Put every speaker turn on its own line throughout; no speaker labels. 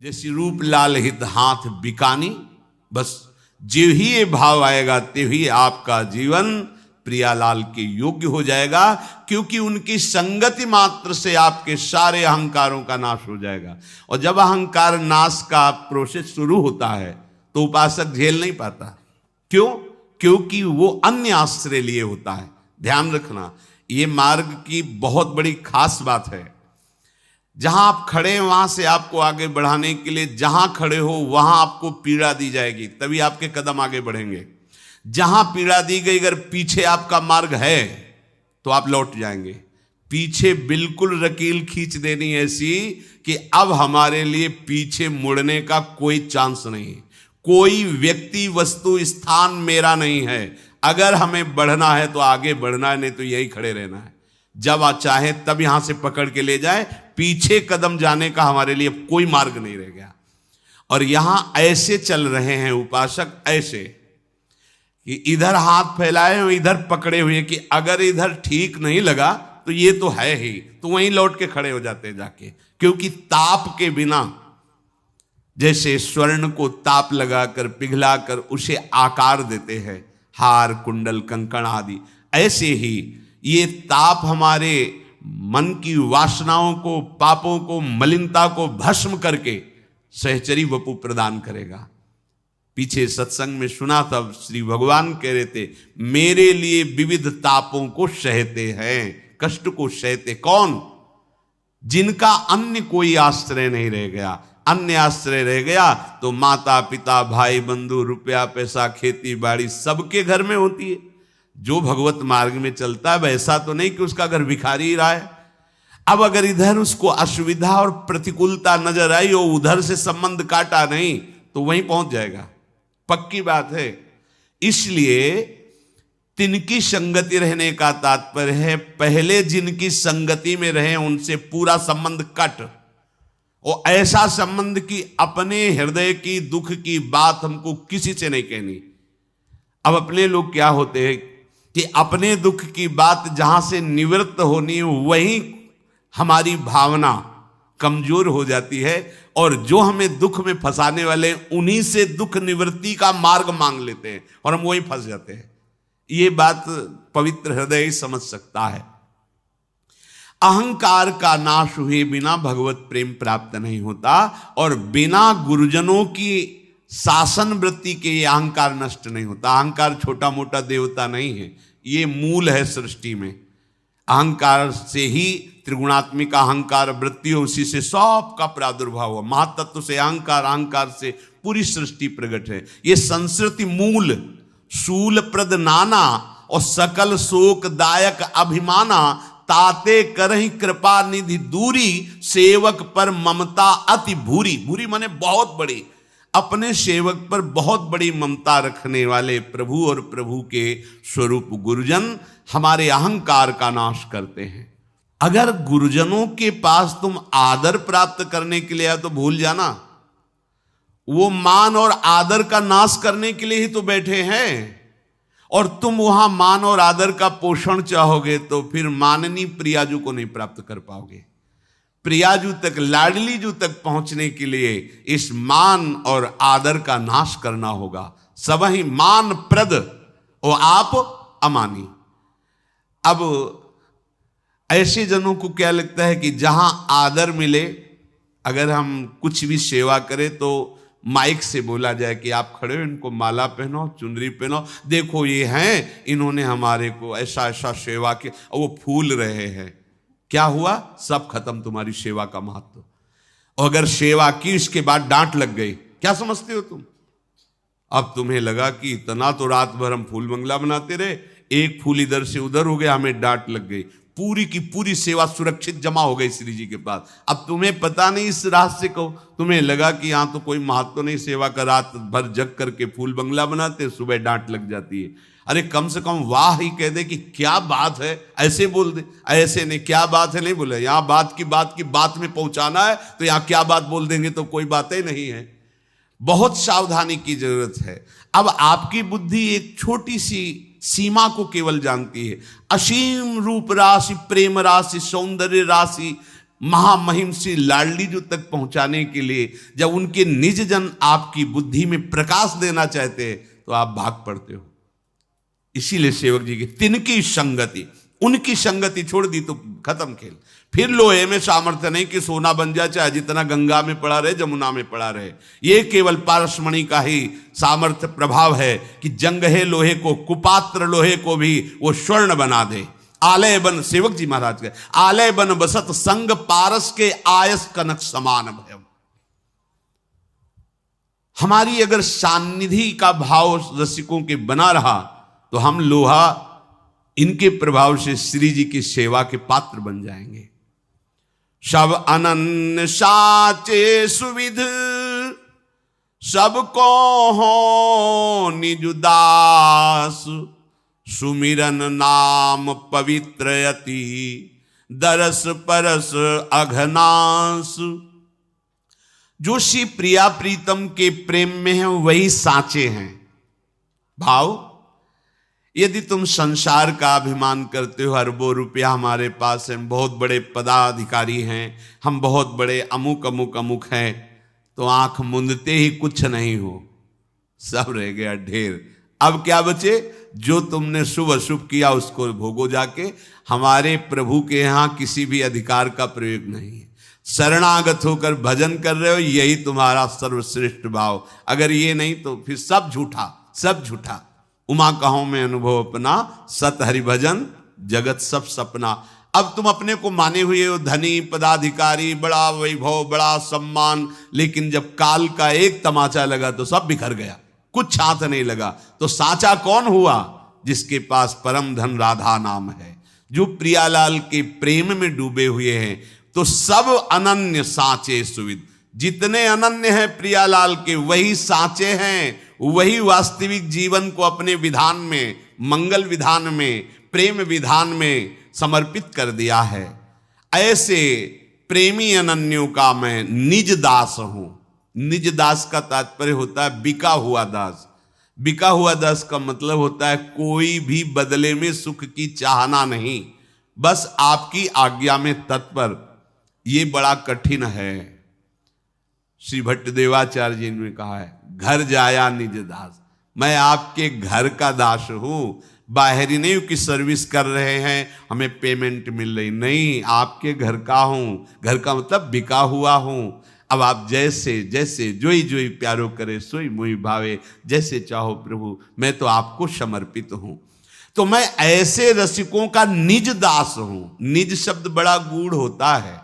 जैसी रूप लाल हित हाथ बिकानी। बस जो ही ये भाव आएगा ते ही आपका जीवन प्रियालाल के योग्य हो जाएगा, क्योंकि उनकी संगति मात्र से आपके सारे अहंकारों का नाश हो जाएगा। और जब अहंकार नाश का प्रोसेस शुरू होता है तो उपासक झेल नहीं पाता। क्यों? क्योंकि वो अन्य आश्रय लिए होता है। ध्यान रखना, ये मार्ग की बहुत बड़ी खास बात है। जहां आप खड़े हैं वहां से आपको आगे बढ़ाने के लिए, जहां खड़े हो वहां आपको पीड़ा दी जाएगी, तभी आपके कदम आगे बढ़ेंगे। जहां पीड़ा दी गई, अगर पीछे आपका मार्ग है तो आप लौट जाएंगे। पीछे बिल्कुल रकील खींच देनी ऐसी कि अब हमारे लिए पीछे मुड़ने का कोई चांस नहीं, कोई व्यक्ति वस्तु स्थान मेरा नहीं है। अगर हमें बढ़ना है तो आगे बढ़ना है, नहीं तो यही खड़े रहना है। जब आप चाहे तब यहां से पकड़ के ले जाए, पीछे कदम जाने का हमारे लिए कोई मार्ग नहीं रह गया। और यहां ऐसे चल रहे हैं उपासक, ऐसे कि इधर हाथ फैलाए और इधर पकड़े हुए कि अगर इधर ठीक नहीं लगा तो ये तो है ही, तो वहीं लौट के खड़े हो जाते हैं जाके। क्योंकि ताप के बिना, जैसे स्वर्ण को ताप लगाकर पिघलाकर उसे आकार देते हैं, हार कुंडल कंकण आदि, ऐसे ही ये ताप हमारे मन की वासनाओं को, पापों को, मलिनता को भस्म करके सहचरी वपु प्रदान करेगा। पीछे सत्संग में सुना तब श्री भगवान कह रहे थे, मेरे लिए विविध तापों को सहते हैं, कष्ट को सहते। कौन? जिनका अन्य कोई आश्रय नहीं रह गया। अन्य आश्रय रह गया तो माता पिता भाई बंधु, रुपया पैसा, खेती बाड़ी सबके घर में होती है। जो भगवत मार्ग में चलता है वैसा तो नहीं कि उसका घर भिखारी रहा है। अब अगर इधर उसको असुविधा और प्रतिकूलता नजर आई और उधर से संबंध काटा नहीं तो वहीं पहुंच जाएगा, पक्की बात है। इसलिए तिनकी संगति रहने का तात्पर्य है, पहले जिनकी संगति में रहे उनसे पूरा संबंध कट, और ऐसा संबंध कि अपने हृदय की दुख की बात हमको किसी से नहीं कहनी। अब अपने लोग क्या होते हैं कि अपने दुख की बात जहां से निवृत्त होनी वहीं हमारी भावना कमजोर हो जाती है, और जो हमें दुख में फंसाने वाले उन्हीं से दुख निवृत्ति का मार्ग मांग लेते हैं और हम वहीं फंस जाते हैं। ये बात पवित्र हृदय ही समझ सकता है। अहंकार का नाश हुए बिना भगवत प्रेम प्राप्त नहीं होता, और बिना गुरुजनों की शासन वृत्ति के ये अहंकार नष्ट नहीं होता। अहंकार छोटा मोटा देवता नहीं है, ये मूल है सृष्टि में। अहंकार से ही त्रिगुणात्मिक अहंकार वृत्ति हो, उसी से सब का प्रादुर्भाव हुआ। महातत्व से अहंकार, अहंकार से पूरी सृष्टि प्रकट है। ये संस्कृति मूल शूल प्रद नाना और सकल शोक दायक अभिमाना, ताते करहि कृपा निधि दूरी, सेवक पर ममता अति भूरी। भूरी माने बहुत बड़ी, अपने सेवक पर बहुत बड़ी ममता रखने वाले प्रभु और प्रभु के स्वरूप गुरुजन हमारे अहंकार का नाश करते हैं। अगर गुरुजनों के पास तुम आदर प्राप्त करने के लिए आए तो भूल जाना, वो मान और आदर का नाश करने के लिए ही तो बैठे हैं। और तुम वहां मान और आदर का पोषण चाहोगे तो फिर माननी प्रियाजू को नहीं प्राप्त कर पाओगे। प्रियाजू तक, लाडलीजू तक पहुंचने के लिए इस मान और आदर का नाश करना होगा। सब ही मान प्रद और आप अमानी। अब ऐसे जनों को क्या लगता है कि जहां आदर मिले, अगर हम कुछ भी सेवा करें तो माइक से बोला जाए कि आप खड़े हो, इनको माला पहनो, चुनरी पहनो, देखो ये हैं, इन्होंने हमारे को ऐसा ऐसा सेवा किया, और वो फूल रहे हैं। क्या हुआ? सब खत्म तुम्हारी सेवा का महत्व। और अगर सेवा की इसके बाद डांट लग गई, क्या समझते हो तुम? अब तुम्हें लगा कि इतना तो रात भर हम फूल बंगला बनाते रहे, एक फूल इधर से उधर हो गया, हमें डांट लग गई, पूरी की पूरी सेवा सुरक्षित जमा हो गई श्री जी के पास। अब तुम्हें पता नहीं इस रहस्य को, तुम्हें लगा कि यहां तो कोई महत्व नहीं, सेवा का रात भर जग करके फूल बंगला बनाते, सुबह डांट लग जाती है। अरे कम से कम वाह ही कह दे कि क्या बात है, ऐसे बोल दे। ऐसे नहीं, क्या बात है नहीं बोले। यहां बात की बात में पहुंचाना है तो यहां क्या बात बोल देंगे तो कोई बातें नहीं है। बहुत सावधानी की जरूरत है। अब आपकी बुद्धि एक छोटी सी सीमा को केवल जानती है। असीम रूप राशि, प्रेम राशि, सौंदर्य राशि, महामहिम श्री लाडली जो तक पहुंचाने के लिए जब उनके निज जन आपकी बुद्धि में प्रकाश देना चाहते हैं तो आप भाग पड़ते हो। इसीलिए सेवक जी की तिनकी संगति, उनकी संगति छोड़ दी तो खत्म खेल। फिर लोहे में सामर्थ्य नहीं कि सोना बन जाए, चाहे जितना गंगा में पड़ा रहे, जमुना में पड़ा रहे। ये केवल पारसमणि का ही सामर्थ्य प्रभाव है कि जंगहे लोहे को, कुपात्र लोहे को भी वो स्वर्ण बना दे। आलय बन, सेवक जी महाराज के आलय बन बसत संग पारस के आयस कनक समान भयम। हमारी अगर सानिधि का भाव रसिकों के बना रहा तो हम लोहा इनके प्रभाव से श्री जी की सेवा के पात्र बन जाएंगे। सब अनन्य साचे सुविध, सबको हो निज दास। सुमिरन नाम पवित्र यति, दरस परस अघनास। जो श्री प्रिया प्रीतम के प्रेम में है वही साचे हैं। भाव, यदि तुम संसार का अभिमान करते हो, अरबों रुपया हमारे पास है, बहुत बड़े पदाधिकारी हैं, हम बहुत बड़े अमुक अमुक अमुक हैं, तो आंख मूंदते ही कुछ नहीं हो, सब रह गया ढेर। अब क्या बचे? जो तुमने शुभ अशुभ किया उसको भोगो जाके। हमारे प्रभु के यहां किसी भी अधिकार का प्रयोग नहीं है। शरणागत होकर भजन कर रहे हो, यही तुम्हारा सर्वश्रेष्ठ भाव। अगर ये नहीं तो फिर सब झूठा, सब झूठा। उमा कहो में अनुभव अपना, सत हरि भजन जगत सब सपना। अब तुम अपने को माने हुए हो धनी, पदाधिकारी, बड़ा वैभव, बड़ा सम्मान, लेकिन जब काल का एक तमाचा लगा तो सब बिखर गया, कुछ हाथ नहीं लगा। तो साचा कौन हुआ? जिसके पास परम धन राधा नाम है, जो प्रियालाल के प्रेम में डूबे हुए हैं। तो सब अनन्य साचे सुविद, जितने अनन्य हैं प्रियालाल के वही साचे हैं, वही वास्तविक जीवन को अपने विधान में, मंगल विधान में, प्रेम विधान में समर्पित कर दिया है। ऐसे प्रेमी अनन्यों का मैं निज दास हूं। निज दास का तात्पर्य होता है बिका हुआ दास। बिका हुआ दास का मतलब होता है कोई भी बदले में सुख की चाहना नहीं, बस आपकी आज्ञा में तत्पर। ये बड़ा कठिन है। श्री भट्ट देवाचार्य जी ने कहा है, घर जाया निज दास। मैं आपके घर का दास हूं, बाहरी नहीं कि सर्विस कर रहे हैं हमें पेमेंट मिल रही, नहीं, आपके घर का हूं। घर का मतलब बिका हुआ हूं। अब आप जैसे जैसे जोई जोई प्यारो करे सोई मोई भावे, जैसे चाहो प्रभु, मैं तो आपको समर्पित हूं। तो मैं ऐसे रसिकों का निज दास हूं। निज शब्द बड़ा गूढ़ होता है।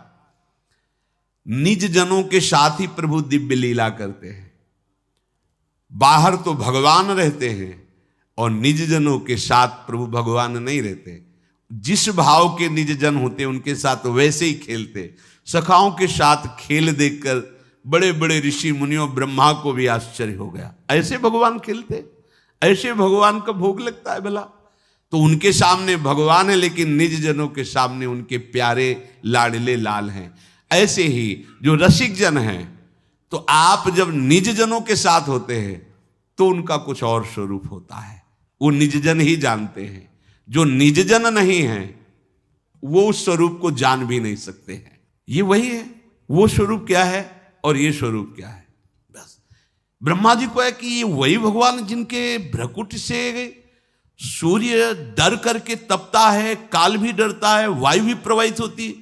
निज जनों के साथ ही प्रभु दिव्य लीला करते हैं। बाहर तो भगवान रहते हैं और निज जनों के साथ प्रभु भगवान नहीं रहते। जिस भाव के निज जन होते उनके साथ वैसे ही खेलते। सखाओं के साथ खेल देखकर बड़े बड़े ऋषि मुनियों, ब्रह्मा को भी आश्चर्य हो गया। ऐसे भगवान खेलते, ऐसे भगवान का भोग लगता है भला? तो उनके सामने भगवान है, लेकिन निज जनों के सामने उनके प्यारे लाडले लाल हैं। ऐसे ही जो रसिक जन हैं, तो आप जब निज जनों के साथ होते हैं तो उनका कुछ और स्वरूप होता है, वो निज जन ही जानते हैं। जो निज जन नहीं है वो उस स्वरूप को जान भी नहीं सकते हैं। ये वही है, वो स्वरूप क्या है और ये स्वरूप क्या है। बस ब्रह्मा जी को है कि ये वही भगवान जिनके भ्रकुट से सूर्य डर करके तपता है, काल भी डरता है, वायु भी प्रवाहित होती है।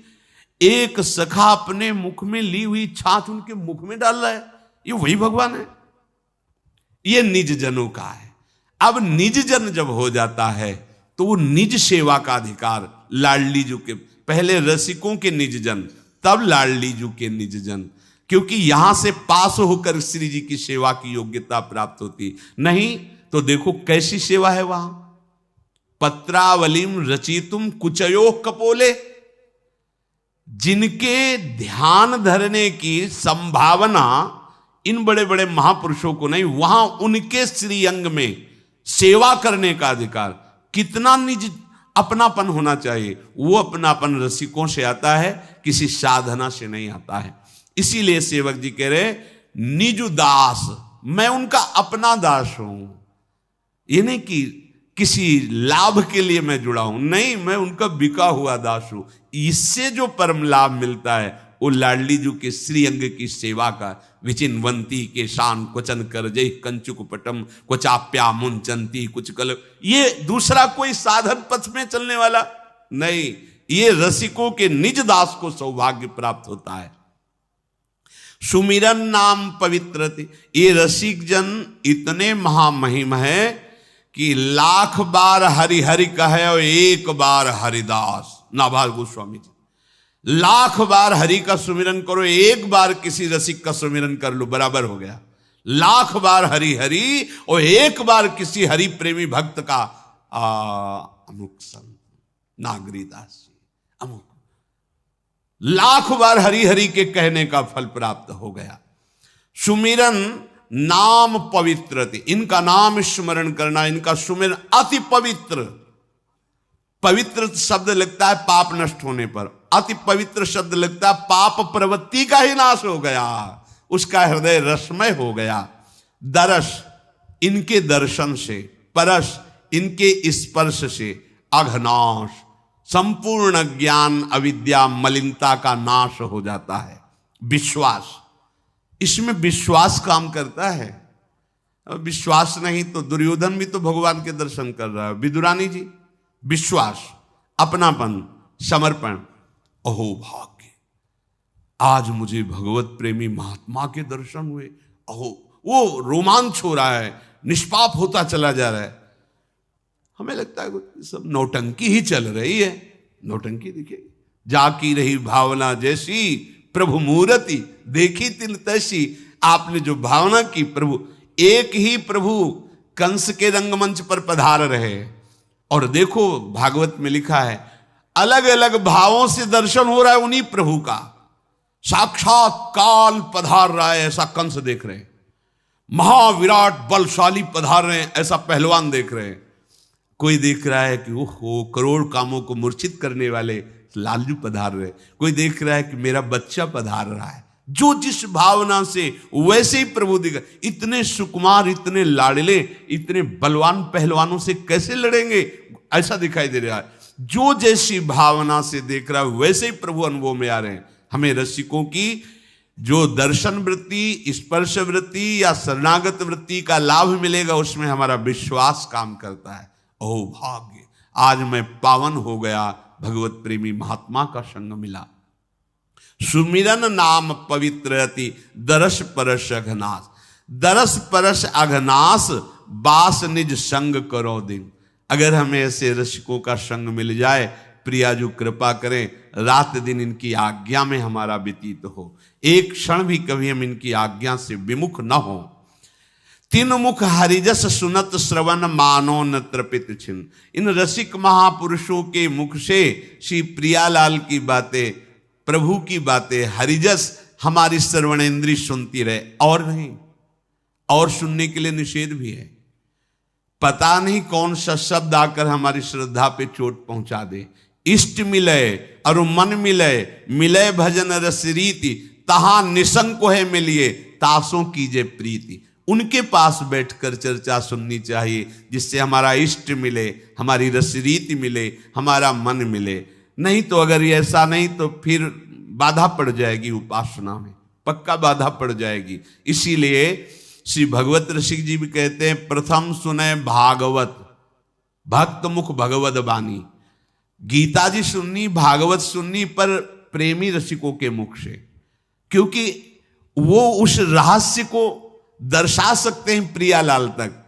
एक सखा अपने मुख में ली हुई छाछ उनके मुख में डाल रहा है, ये वही भगवान है। ये निज जनों का है। अब निज जन जब हो जाता है तो वो निज सेवा का अधिकार, लाडली जू के, पहले रसिकों के निज जन, तब लाडली जू के निज जन, क्योंकि यहां से पास होकर श्री जी की सेवा की योग्यता प्राप्त होती। नहीं तो देखो कैसी सेवा है वहां। पत्रावलिम रचितुम कुचयो कपोले, जिनके ध्यान धरने की संभावना इन बड़े बड़े महापुरुषों को नहीं, वहां उनके श्रीअंग में सेवा करने का अधिकार। कितना निज अपनापन होना चाहिए। वो अपनापन रसिकों से आता है, किसी साधना से नहीं आता है। इसीलिए सेवक जी कह रहे निज दास, मैं उनका अपना दास हूं। ये नहीं कि किसी लाभ के लिए मैं जुड़ा हूं, नहीं, मैं उनका बिका हुआ दास हूं। इससे जो परम लाभ मिलता है वो लाडली जी के श्रीअंग की सेवा का। विचिन्वंती के शान क्वचन कर जय कंचुक पटम क्वचाप्या मुंचंती कुछ कल, ये दूसरा कोई साधन पथ में चलने वाला नहीं, ये रसिकों के निज दास को सौभाग्य प्राप्त होता है। सुमिरन नाम पवित्र थे, ये रसिक जन इतने महामहिम है कि 1,00,000 बार हरि हरि कहे और 1 बार हरिदास। नाभाल गोस्वामी जी, 1,00,000 बार हरि का सुमिरन करो, 1 बार किसी रसिक का सुमिरन कर लो, बराबर हो गया। 1,00,000 बार हरि हरि और 1 बार किसी हरि प्रेमी भक्त का अमुक संत नागरीदास जी अमुक, 1,00,000 बार हरि हरि के कहने का फल प्राप्त हो गया। सुमिरन नाम पवित्र थे, इनका नाम स्मरण करना, इनका सुमिरन अति पवित्र। पवित्र शब्द लगता है पाप नष्ट होने पर, अति पवित्र शब्द लगता है पाप प्रवृत्ति का ही नाश हो गया, उसका हृदय रसमय हो गया। दरस इनके दर्शन से, परस इनके स्पर्श से, अघनाश संपूर्ण ज्ञान अविद्या मलिनता का नाश हो जाता है। विश्वास, इसमें विश्वास काम करता है। अब विश्वास नहीं तो दुर्योधन भी तो भगवान के दर्शन कर रहा है। विदुरानी जी, विश्वास, अपनापन, समर्पण, अहो भाग्य, आज मुझे भगवत प्रेमी महात्मा के दर्शन हुए, अहो, वो रोमांच हो रहा है, निष्पाप होता चला जा रहा है। हमें लगता है सब नौटंकी ही चल रही है, नौटंकी दिखेगी। जाकी रही भावना जैसी प्रभु मूर्ति देखी तिल तैसी। आपने जो भावना की, प्रभु एक ही प्रभु कंस के रंगमंच पर पधार रहे, और देखो भागवत में लिखा है अलग अलग भावों से दर्शन हो रहा है उन्हीं प्रभु का। साक्षात काल पधार रहा है ऐसा कंस देख रहे हैं, महाविराट बलशाली पधार रहे हैं ऐसा पहलवान देख रहे हैं। कोई देख रहा है कि ओहो करोड़ कामों को मूर्छित करने वाले लालजू पधार रहे, कोई देख रहा है कि मेरा बच्चा पधार रहा है। जो जिस भावना से वैसे ही प्रभु दिखा। इतने सुकुमार, इतने लाडले, इतने बलवान पहलवानों से कैसे लड़ेंगे, ऐसा दिखाई दे रहा है। जो जैसी भावना से देख रहा है वैसे ही प्रभु अनुभव में आ रहे हैं। हमें रसिकों की जो दर्शन वृत्ति, स्पर्श वृत्ति या शरणागत वृत्ति का लाभ मिलेगा, उसमें हमारा विश्वास काम करता है। ओ भाग्य, आज मैं पावन हो गया, भगवत प्रेमी महात्मा का संग मिला। सुमिरन नाम पवित्र अति दरस परस अघनास। दरस परस अघनास बास निज संग करो दिन। अगर हमें ऐसे रसिकों का संग मिल जाए, प्रियाजू कृपा करें, रात दिन इनकी आज्ञा में हमारा व्यतीत हो, एक क्षण भी कभी हम इनकी आज्ञा से विमुख न हो। तीन मुख हरिजस सुनत श्रवण मानो न तृपित छिन। इन रसिक महापुरुषों के मुख से श्री प्रियालाल की बातें, प्रभु की बातें, हरिजस हमारी श्रवणेंद्री सुनती रहे, और नहीं, और सुनने के लिए निषेध भी है। पता नहीं कौन सा शब्द आकर हमारी श्रद्धा पे चोट पहुंचा दे। इष्ट मिले और मन मिले, मिले भजन रस रीति, तहां निसंको है मिलिए, तासों कीजे प्रीति। उनके पास बैठकर चर्चा सुननी चाहिए, जिससे हमारा इष्ट मिले, हमारी रस रीति मिले, हमारा मन मिले। नहीं तो अगर ये ऐसा नहीं तो फिर बाधा पड़ जाएगी उपासना में, पक्का बाधा पड़ जाएगी। इसीलिए श्री भगवत रसिक जी भी कहते हैं, प्रथम सुने भागवत भक्त मुख भगवत बानी। गीता जी सुननी, भागवत सुननी, पर प्रेमी रसिकों के मुख से, क्योंकि वो उस रहस्य को दर्शा सकते हैं प्रियालाल तक।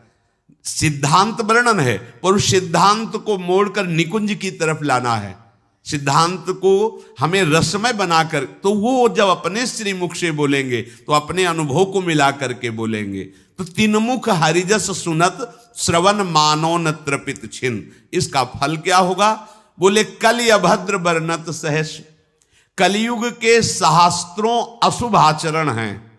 सिद्धांत वर्णन है, पर उस सिद्धांत को मोड़कर निकुंज की तरफ लाना है, सिद्धांत को हमें रसमय बनाकर। तो वो जब अपने श्रीमुख से बोलेंगे तो अपने अनुभव को मिला करके बोलेंगे। तो तीनमुख हरिजस सुनत श्रवण मानो न तृपित छिन। इसका फल क्या होगा? बोले कलि अभद्र वर्णत सहस। कलयुग के सहस्त्रों अशुभ आचरण हैं,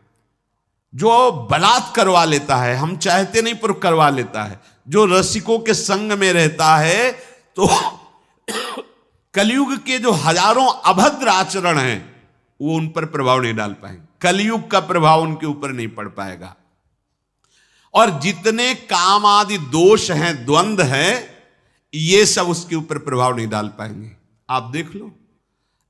जो बलात् करवा लेता है, हम चाहते नहीं पर करवा लेता है। जो रसिकों के संग में रहता है तो कलयुग के जो हजारों अभद्र आचरण हैं वो उन पर प्रभाव नहीं डाल पाएंगे, कलयुग का प्रभाव उनके ऊपर नहीं पड़ पाएगा। और जितने काम आदि दोष हैं, द्वंद्व है, ये सब उसके ऊपर प्रभाव नहीं डाल पाएंगे। आप देख लो,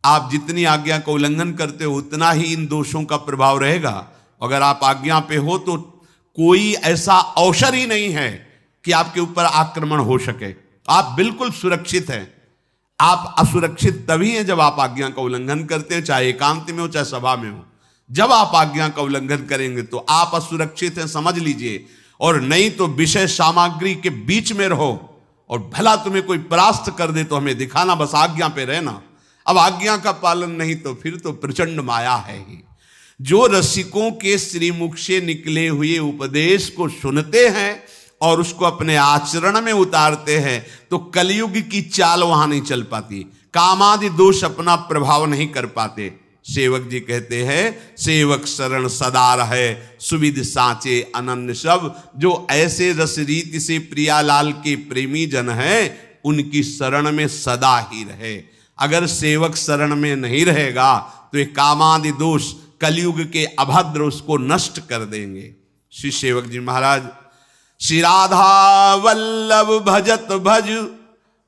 आप जितनी आज्ञा का उल्लंघन करते हो उतना ही इन दोषों का प्रभाव रहेगा। अगर आप आज्ञा पे हो तो कोई ऐसा अवसर ही नहीं है कि आपके ऊपर आक्रमण हो सके। आप बिल्कुल सुरक्षित हैं। आप असुरक्षित तभी हैं जब आप आज्ञा का उल्लंघन करते हैं, चाहे एकांत में हो चाहे सभा में हो। जब आप आज्ञा का उल्लंघन करेंगे तो आप असुरक्षित हैं, समझ लीजिए। और नहीं तो विषय सामग्री के बीच में रहो, और भला तुम्हें कोई परास्त कर दे तो हमें दिखाना, बस आज्ञा पे रहना। अब आज्ञा का पालन नहीं तो फिर तो प्रचंड माया है ही। जो रसिकों के श्रीमुख से निकले हुए उपदेश को सुनते हैं और उसको अपने आचरण में उतारते हैं तो कलयुग की चाल वहां नहीं चल पाती, कामादि दोष अपना प्रभाव नहीं कर पाते। सेवक जी कहते हैं, सेवक शरण सदा रहे, सुविध साचे अनन्य सब। जो ऐसे रस रीति से प्रियालाल के प्रेमी जन हैं, उनकी शरण में सदा ही रहे। अगर सेवक शरण में नहीं रहेगा तो ये कामादि दोष कलयुग के अभद्र उसको नष्ट कर देंगे। श्री सेवक जी महाराज, श्री राधा वल्लभ भजत भज,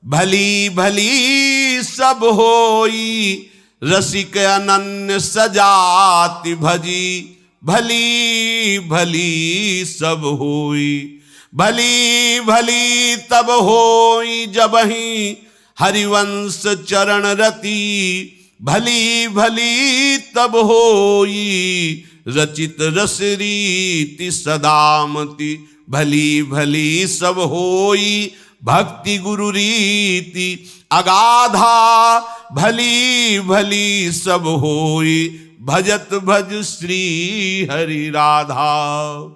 भली भली सब होई, रसिक अनन्य सजाति भजी, भली भली सब होई। भली भली तब होई जबहि हरिवंश चरण रति, भली भली तब होई रचित रस रीति सदामति, भली भली सब होई भक्ति गुरु रीति अगाधा, भली भली सब होई भजत भज श्री हरि राधा।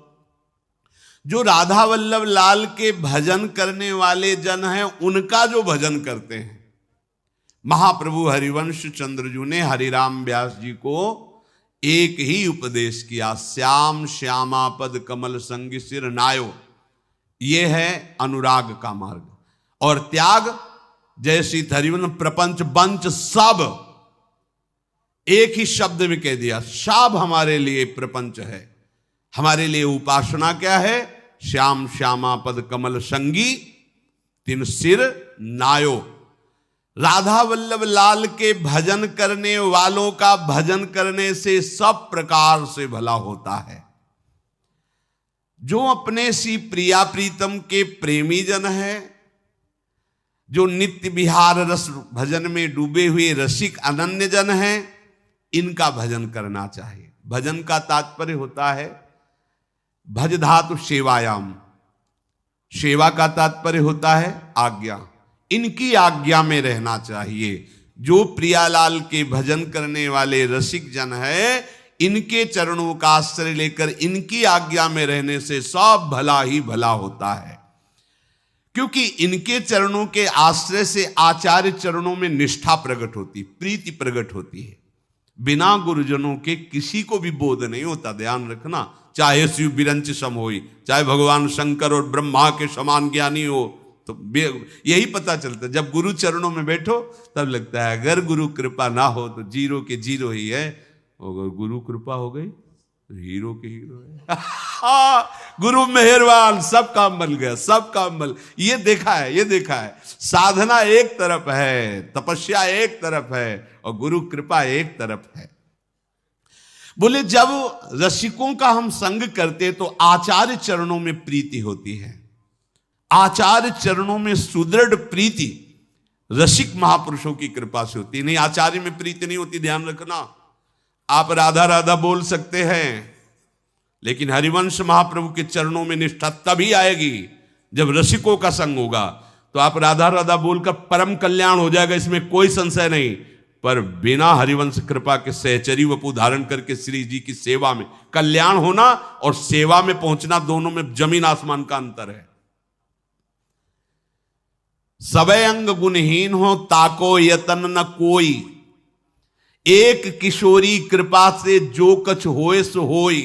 जो राधा वल्लभ लाल के भजन करने वाले जन हैं, उनका जो भजन करते हैं, महाप्रभु हरिवंश चंद्रजू ने हरिराम व्यास जी को एक ही उपदेश किया, श्याम श्यामा पद कमल संग सिर नायो। ये है अनुराग का मार्ग। और त्याग, जैसी हरिवंश प्रपंच बंच सब एक ही शब्द में कह दिया, सब हमारे लिए प्रपंच है। हमारे लिए उपासना क्या है? श्याम श्यामा पद कमल संगी तिन सिर नायो। राधा वल्लभ लाल के भजन करने वालों का भजन करने से सब प्रकार से भला होता है। जो अपने सी प्रिया प्रीतम के प्रेमी जन है, जो नित्य विहार रस भजन में डूबे हुए रसिक अनन्य जन हैं, इनका भजन करना चाहिए। भजन का तात्पर्य होता है भज धातु सेवायाम, सेवा का तात्पर्य होता है आज्ञा। इनकी आज्ञा में रहना चाहिए। जो प्रियालाल के भजन करने वाले रसिक जन है, इनके चरणों का आश्रय लेकर इनकी आज्ञा में रहने से सब भला ही भला होता है। क्योंकि इनके चरणों के आश्रय से आचार्य चरणों में निष्ठा प्रकट होती, प्रीति प्रकट होती है। बिना गुरुजनों के किसी को भी बोध नहीं होता, ध्यान रखना। चाहे शिव बिरंच सम होई, चाहे भगवान शंकर और ब्रह्मा के समान ज्ञानी हो, तो यही पता चलता है। जब गुरु चरणों में बैठो तब लगता है अगर गुरु कृपा ना हो तो जीरो के जीरो ही है, अगर गुरु कृपा हो गई तो हीरो के हीरो है। गुरु मेहरबान, सब काम बन गया, सब काम बन। ये देखा है, ये देखा है। साधना एक तरफ है, तपस्या एक तरफ है, और गुरु कृपा एक तरफ है। बोले जब रसिकों का हम संग करते तो आचार्य चरणों में प्रीति होती है। आचार्य चरणों में सुदृढ़ प्रीति रसिक महापुरुषों की कृपा से होती है। नहीं, आचार्य में प्रीति नहीं होती, ध्यान रखना। आप राधा राधा बोल सकते हैं, लेकिन हरिवंश महाप्रभु के चरणों में निष्ठा तभी आएगी जब रसिकों का संग होगा। तो आप राधा राधा बोलकर परम कल्याण हो जाएगा, इसमें कोई संशय नहीं। पर बिना हरिवंश कृपा के सहचरी वपु धारण करके श्री जी की सेवा में कल्याण होना और सेवा में पहुंचना, दोनों में जमीन आसमान का अंतर है। सबे अंग गुणहीन हो ताको यतन न कोई, एक किशोरी कृपा से जो कछ होए सो होई,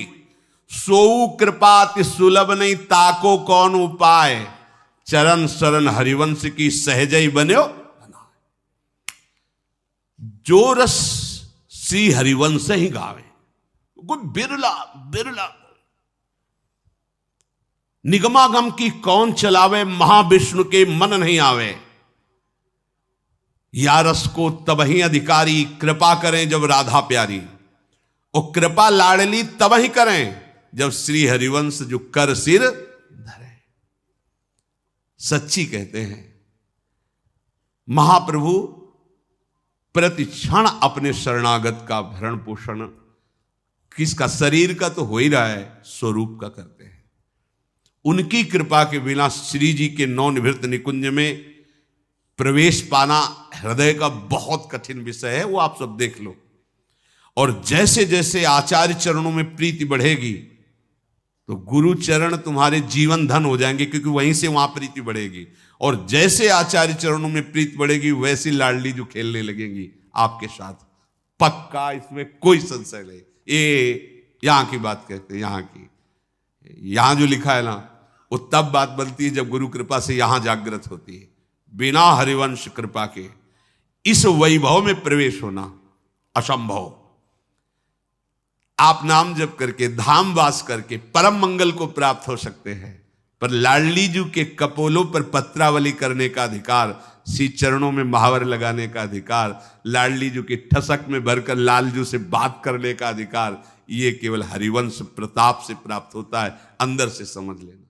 सोऊ कृपा ति सुलभ नहीं ताको कौन उपाय, चरण शरण हरिवंश की सहजई बन्यो। जो रस श्री हरिवंश ही गावे, कोई बिरला बिरला। निगमागम की कौन चलावे, महाविष्णु के मन नहीं आवे। या रस को तब ही अधिकारी, कृपा करें जब राधा प्यारी। और कृपा लाडली तब ही करें जब श्री हरिवंश जो कर सिर धरे। सच्ची कहते हैं महाप्रभु प्रति क्षण अपने शरणागत का भरण पोषण किसका, शरीर का तो हो ही रहा है, स्वरूप का करते हैं। उनकी कृपा के बिना श्री जी के नवनिभृत निकुंज में प्रवेश पाना हृदय का बहुत कठिन विषय है, वो आप सब देख लो। और जैसे जैसे आचार्य चरणों में प्रीति बढ़ेगी तो गुरु चरण तुम्हारे जीवन धन हो जाएंगे, क्योंकि वहीं से वहां प्रीति बढ़ेगी। और जैसे आचार्य चरणों में प्रीति बढ़ेगी वैसी लाडली जो खेलने लगेंगी आपके साथ, पक्का, इसमें कोई संशय नहीं। ये यहां की बात कहते हैं, यहां जो लिखा है ना, वो तब बात बनती है जब गुरु कृपा से यहां जागृत होती है। बिना हरिवंश कृपा के इस वैभव में प्रवेश होना असंभव। आप नाम जप करके, धाम वास करके परम मंगल को प्राप्त हो सकते हैं, पर लाडली जू के कपोलों पर पत्रावली करने का अधिकार, श्री चरणों में महावर लगाने का अधिकार, लाडली जू के ठसक में भरकर लालजू से बात करने का अधिकार, ये केवल हरिवंश प्रताप से प्राप्त होता है। अंदर से समझ लेना।